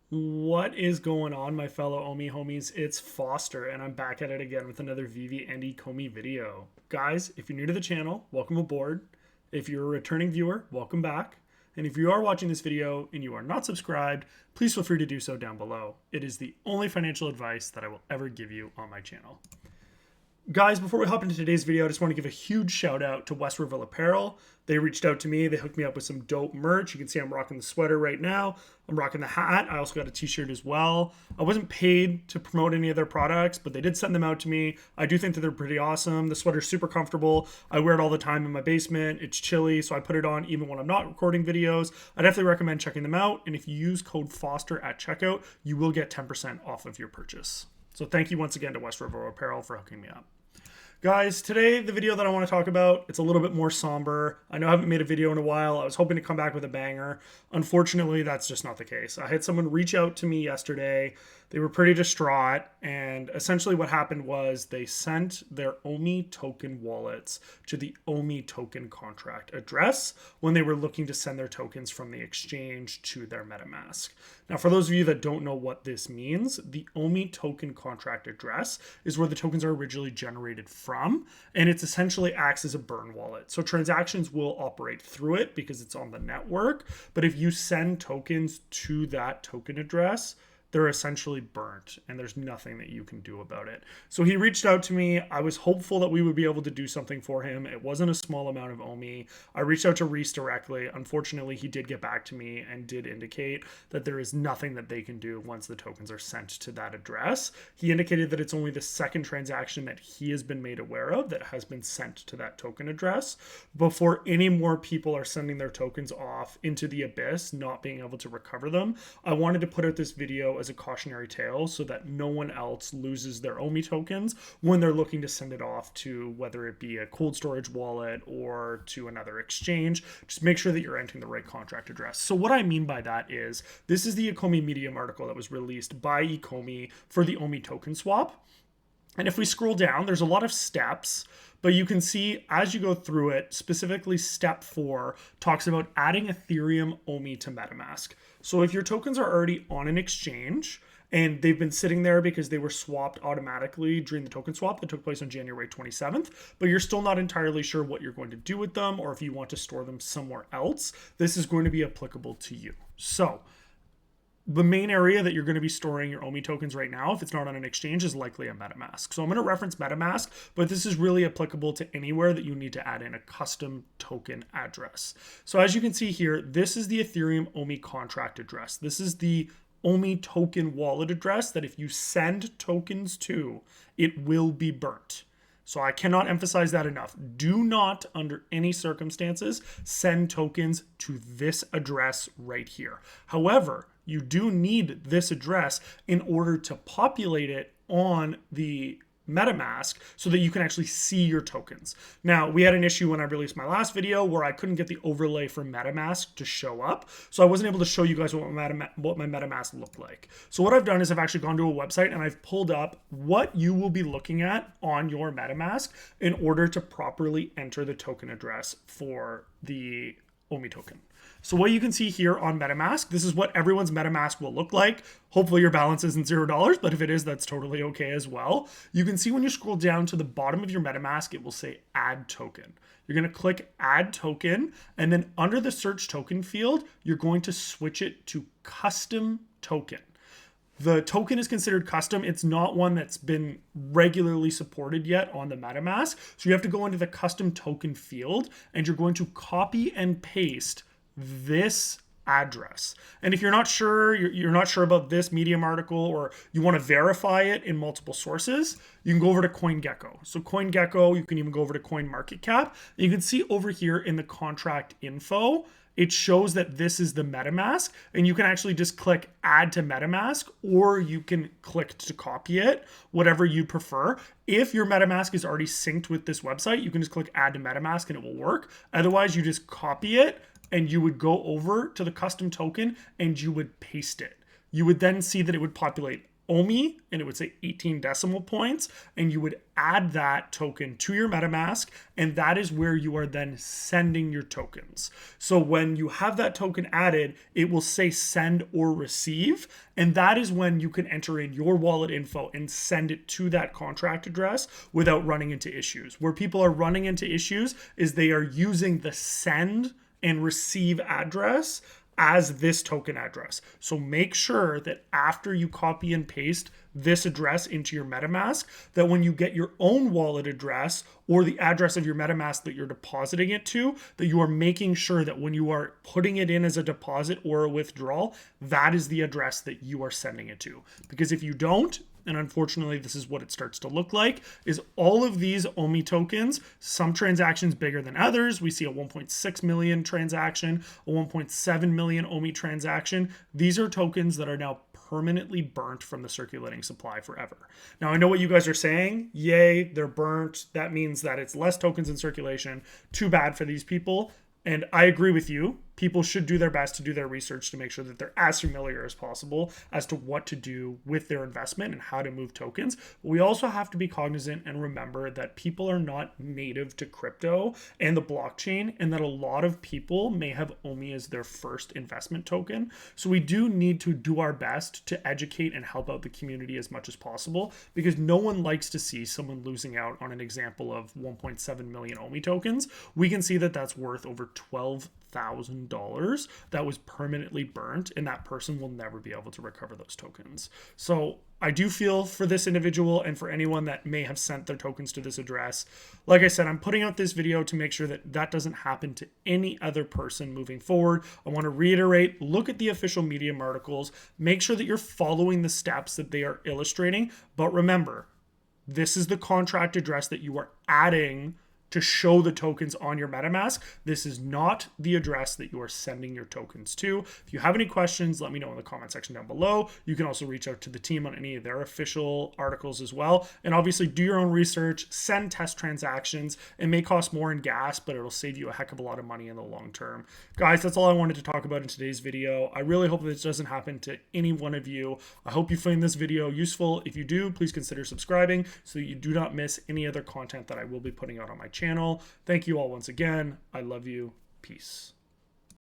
What is going on, my fellow OMI homies? It's Foster, and I'm back at it again with another VeVe and Ecomi video. Guys, if you're new to the channel, welcome aboard. If you're a returning viewer, welcome back. And if you are watching this video and you are not subscribed, please feel free to do so down below. It is the only financial advice that I will ever give you on my channel. Guys, before we hop into today's video, I just want to give a huge shout out to Referral Apparel. They reached out to me. They hooked me up with some dope merch. You can see I'm rocking the sweater right now. I'm rocking the hat. I also got a t-shirt as well. I wasn't paid to promote any of their products, but they did send them out to me. I do think that they're pretty awesome. The sweater's super comfortable. I wear it all the time in my basement. It's chilly, so I put it on even when I'm not recording videos. I definitely recommend checking them out. And if you use code FOSTER at checkout, you will get 10% off of your purchase. So thank you once again to Referral Apparel for hooking me up. Guys, today the video that I want to talk about, it's a little bit more somber. I know I haven't made a video in a while. I was hoping to come back with a banger. Unfortunately, that's just not the case. I had someone reach out to me yesterday. They were pretty distraught, and essentially what happened was they sent their OMI token wallets to the OMI Token Contract Address when they were looking to send their tokens from the exchange to their Metamask. Now, for those of you that don't know what this means, the OMI Token Contract Address is where the tokens are originally generated from, and it essentially acts as a burn wallet. So transactions will operate through it because it's on the network, but if you send tokens to that token address, they're essentially burnt and there's nothing that you can do about it. So he reached out to me. I was hopeful that we would be able to do something for him. It wasn't a small amount of OMI. I reached out to Reese directly. Unfortunately, he did get back to me and did indicate that there is nothing that they can do once the tokens are sent to that address. He indicated that it's only the second transaction that he has been made aware of that has been sent to that token address before any more people are sending their tokens off into the abyss, not being able to recover them. I wanted to put out this video as a cautionary tale so that no one else loses their OMI tokens when they're looking to send it off to whether it be a cold storage wallet or to another exchange. Just make sure that you're entering the right contract address. So what I mean by that is this is the Ecomi Medium article that was released by Ecomi for the OMI token swap. And if we scroll down, there's a lot of steps, but you can see as you go through it, specifically step 4 talks about adding Ethereum OMI to Metamask. So if your tokens are already on an exchange and they've been sitting there because they were swapped automatically during the token swap that took place on January 27th, but you're still not entirely sure what you're going to do with them or if you want to store them somewhere else, this is going to be applicable to you. So the main area that you're going to be storing your OMI tokens right now, if it's not on an exchange, is likely a MetaMask. So I'm going to reference MetaMask, but this is really applicable to anywhere that you need to add in a custom token address. So as you can see here, this is the Ethereum OMI contract address. This is the OMI token wallet address that if you send tokens to, it will be burnt. So I cannot emphasize that enough. Do not, under any circumstances, send tokens to this address right here. However, you do need this address in order to populate it on the MetaMask so that you can actually see your tokens. Now, we had an issue when I released my last video where I couldn't get the overlay for MetaMask to show up. So I wasn't able to show you guys what my MetaMask looked like. So what I've done is I've actually gone to a website and I've pulled up what you will be looking at on your MetaMask in order to properly enter the token address for the OMI token. So what you can see here on MetaMask, this is what everyone's MetaMask will look like. Hopefully your balance isn't $0, but if it is, that's totally okay as well. You can see when you scroll down to the bottom of your MetaMask, it will say add token. You're going to click add token, and then under the search token field, you're going to switch it to custom token. The token is considered custom. It's not one that's been regularly supported yet on the MetaMask. So you have to go into the custom token field and you're going to copy and paste this address. And if you're not sure, you're not sure about this Medium article or you want to verify it in multiple sources, you can go over to CoinGecko. So CoinGecko, you can even go over to CoinMarketCap. You can see over here in the contract info, it shows that this is the MetaMask, and you can actually just click add to MetaMask, or you can click to copy it, whatever you prefer. If your MetaMask is already synced with this website, you can just click add to MetaMask and it will work. Otherwise, you just copy it and you would go over to the custom token and you would paste it. You would then see that it would populate OMI, and it would say 18 decimal points, and you would add that token to your MetaMask, and that is where you are then sending your tokens. So when you have that token added, it will say send or receive, and that is when you can enter in your wallet info and send it to that contract address without running into issues. Where people are running into issues is they are using the send and receive address as this token address. So make sure that after you copy and paste this address into your MetaMask, that when you get your own wallet address or the address of your MetaMask that you're depositing it to, that you are making sure that when you are putting it in as a deposit or a withdrawal, that is the address that you are sending it to. Because if you don't, and unfortunately this is what it starts to look like, is all of these OMI tokens, some transactions bigger than others. We see a 1.6 million transaction, a 1.7 million OMI transaction. These are tokens that are now permanently burnt from the circulating supply forever. Now, I know what you guys are saying. Yay, they're burnt. That means that it's less tokens in circulation. Too bad for these people. And I agree with you. People should do their best to do their research to make sure that they're as familiar as possible as to what to do with their investment and how to move tokens. But we also have to be cognizant and remember that people are not native to crypto and the blockchain, and that a lot of people may have OMI as their first investment token. So we do need to do our best to educate and help out the community as much as possible, because no one likes to see someone losing out on an example of 1.7 million OMI tokens. We can see that that's worth over $12,000 that was permanently burnt, and that person will never be able to recover those tokens. So I do feel for this individual and for anyone that may have sent their tokens to this address. Like I said, I'm putting out this video to make sure that that doesn't happen to any other person moving forward. I want to reiterate, look at the official Medium articles, make sure that you're following the steps that they are illustrating. But remember, this is the contract address that you are adding to show the tokens on your MetaMask. This is not the address that you are sending your tokens to. If you have any questions, let me know in the comment section down below. You can also reach out to the team on any of their official articles as well. And obviously do your own research, send test transactions. It may cost more in gas, but it'll save you a heck of a lot of money in the long term. Guys, that's all I wanted to talk about in today's video. I really hope this doesn't happen to any one of you. I hope you find this video useful. If you do, please consider subscribing so that you do not miss any other content that I will be putting out on my channel. Thank you all once again. I love you. Peace.